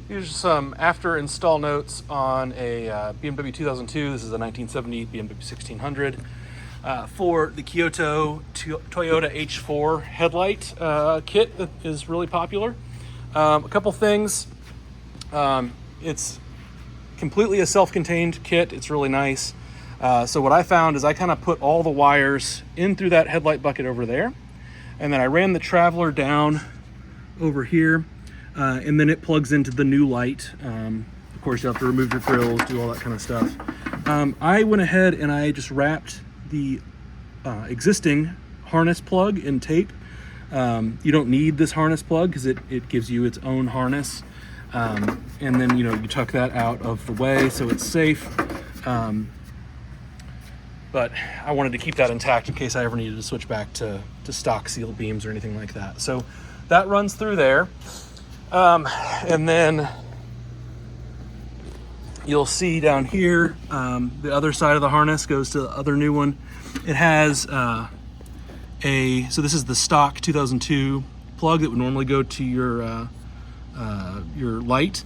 Here's some after install notes on a BMW 2002. This is a 1970 BMW 1600 for the Kyoto Toyota H4 headlight kit that is really popular. A couple things. It's completely a self-contained kit. It's really nice. So what I found is I kind of put all the wires in through that headlight bucket over there, and then I ran the traveler down over here. And then it plugs into the new light. Of course, you have to remove your grills, do all that kind of stuff. I went ahead and I just wrapped the existing harness plug in tape. You don't need this harness plug because it gives you its own harness. And then, you tuck that out of the way so it's safe. But I wanted to keep that intact in case I ever needed to switch back to stock sealed beams or anything like that. So that runs through there. And then you'll see down here, the other side of the harness goes to the other new one. It has so this is the stock 2002 plug that would normally go to your light.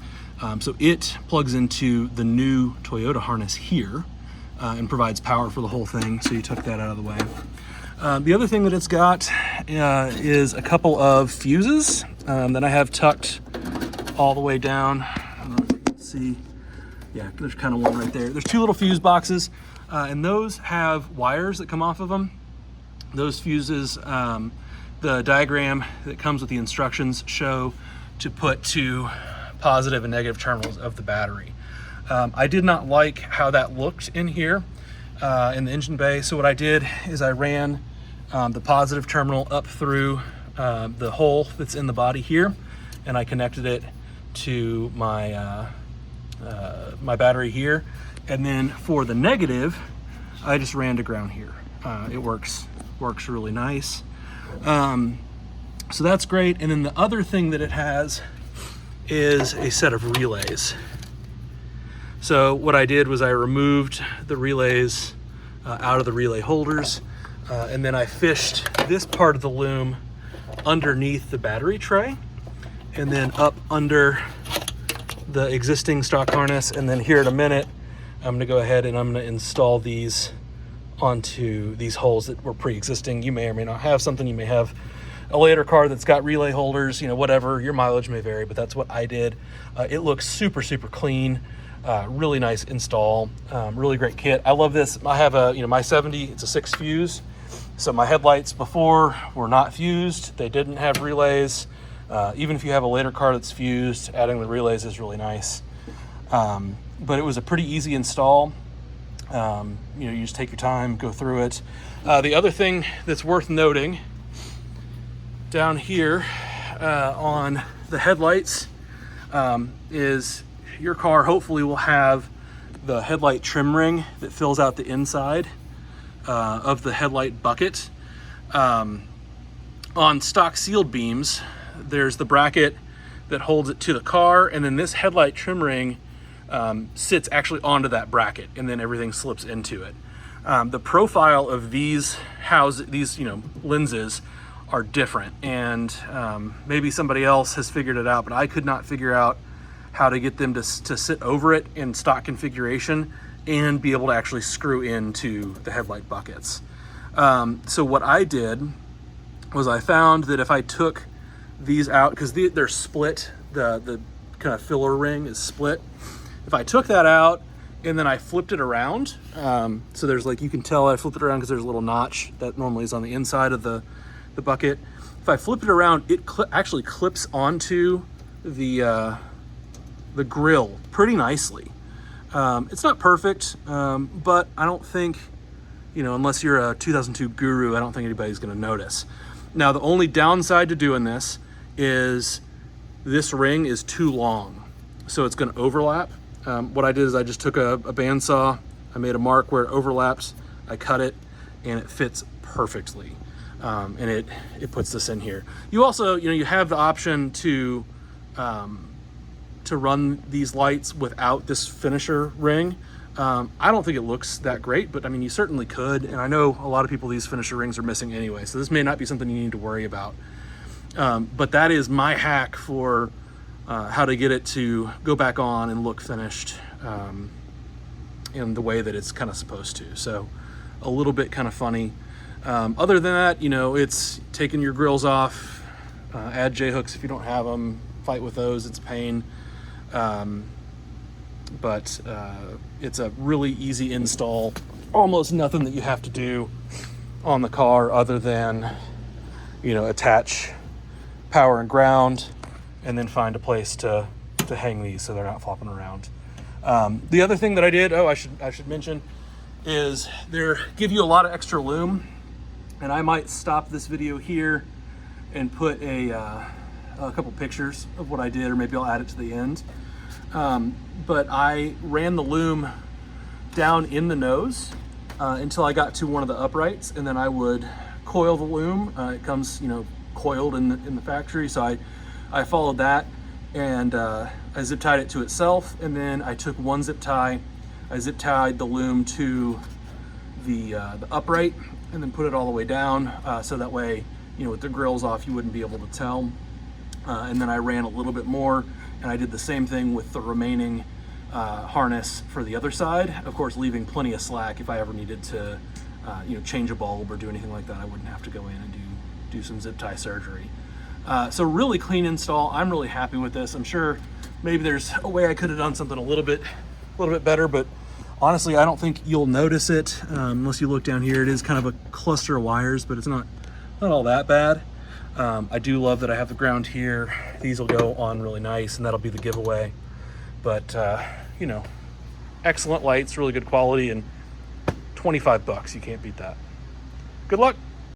So it plugs into the new Toyota harness here and provides power for the whole thing. So you took that out of the way. The other thing that it's got is a couple of fuses that I have tucked all the way down. I don't know if you can see. Yeah, there's kind of one right there. There's two little fuse boxes, and those have wires that come off of them. Those fuses, the diagram that comes with the instructions show to put to positive and negative terminals of the battery. I did not like how that looked in here in the engine bay, so what I did is I ran the positive terminal up through the hole that's in the body here, and I connected it to my my battery here. And then for the negative, I just ran to ground here. It works really nice. So that's great. And then the other thing that it has is a set of relays. So what I did was I removed the relays out of the relay holders, and then I fished this part of the loom underneath the battery tray and then up under the existing stock harness. And then here in a minute, I'm gonna go ahead and I'm gonna install these onto these holes that were pre-existing. You may or may not have something. You may have a later car that's got relay holders, whatever. Your mileage may vary, but that's what I did. It looks super, super clean. Really nice install. Really great kit. I love this. I have a, my 70, it's a 6 fuse. So my headlights before were not fused. They didn't have relays. Even if you have a later car that's fused, adding the relays is really nice. But it was a pretty easy install. You just take your time, go through it. The other thing that's worth noting down here on the headlights is your car hopefully will have the headlight trim ring that fills out the inside of the headlight bucket. On stock sealed beams, there's the bracket that holds it to the car, and then this headlight trim ring sits actually onto that bracket, and then everything slips into it. The profile of these lenses are different, and maybe somebody else has figured it out, but I could not figure out how to get them to sit over it in stock configuration and be able to actually screw into the headlight buckets. So what I did was I found that if I took these out, because they're split, the kind of filler ring is split. If I took that out and then I flipped it around, so there's you can tell I flipped it around because there's a little notch that normally is on the inside of the bucket. If I flip it around, it actually clips onto the grill pretty nicely. It's not perfect, but I don't think, unless you're a 2002 guru, I don't think anybody's going to notice. Now, the only downside to doing this is this ring is too long, so it's going to overlap. What I did is I just took a bandsaw, I made a mark where it overlaps, I cut it, and it fits perfectly. And it puts this in here. You also, you have the option to run these lights without this finisher ring. I don't think it looks that great, but I mean, you certainly could. And I know a lot of people, these finisher rings are missing anyway, so this may not be something you need to worry about. But that is my hack for how to get it to go back on and look finished in the way that it's kind of supposed to. So a little bit kind of funny. Other than that, you know, it's taking your grills off, add J-hooks if you don't have them, fight with those, it's a pain. But it's a really easy install, almost nothing that you have to do on the car other than, you know, attach power and ground and then find a place to hang these so they're not flopping around. The other thing that I did, I should mention, is they give you a lot of extra loom, and I might stop this video here and put a couple pictures of what I did, or maybe I'll add it to the end. But I ran the loom down in the nose until I got to one of the uprights, and then I would coil the loom. It comes, you know, coiled in the factory, so I followed that, and I zip tied it to itself, and then I took one zip tie, I zip tied the loom to the upright, and then put it all the way down, so that way, you know, with the grills off, you wouldn't be able to tell. And then I ran a little bit more, and I did the same thing with the remaining harness for the other side, of course leaving plenty of slack if I ever needed to you know, change a bulb or do anything like that. I wouldn't have to go in and do some zip tie surgery. So really clean install. I'm really happy with this. I'm sure maybe there's a way I could have done something a little bit better, but honestly I don't think you'll notice it unless you look down here. It is kind of a cluster of wires, but it's not all that bad. I do love that I have the ground here. These will go on really nice, and that'll be the giveaway. But you know, excellent lights, really good quality, and 25 bucks, you can't beat that. Good luck.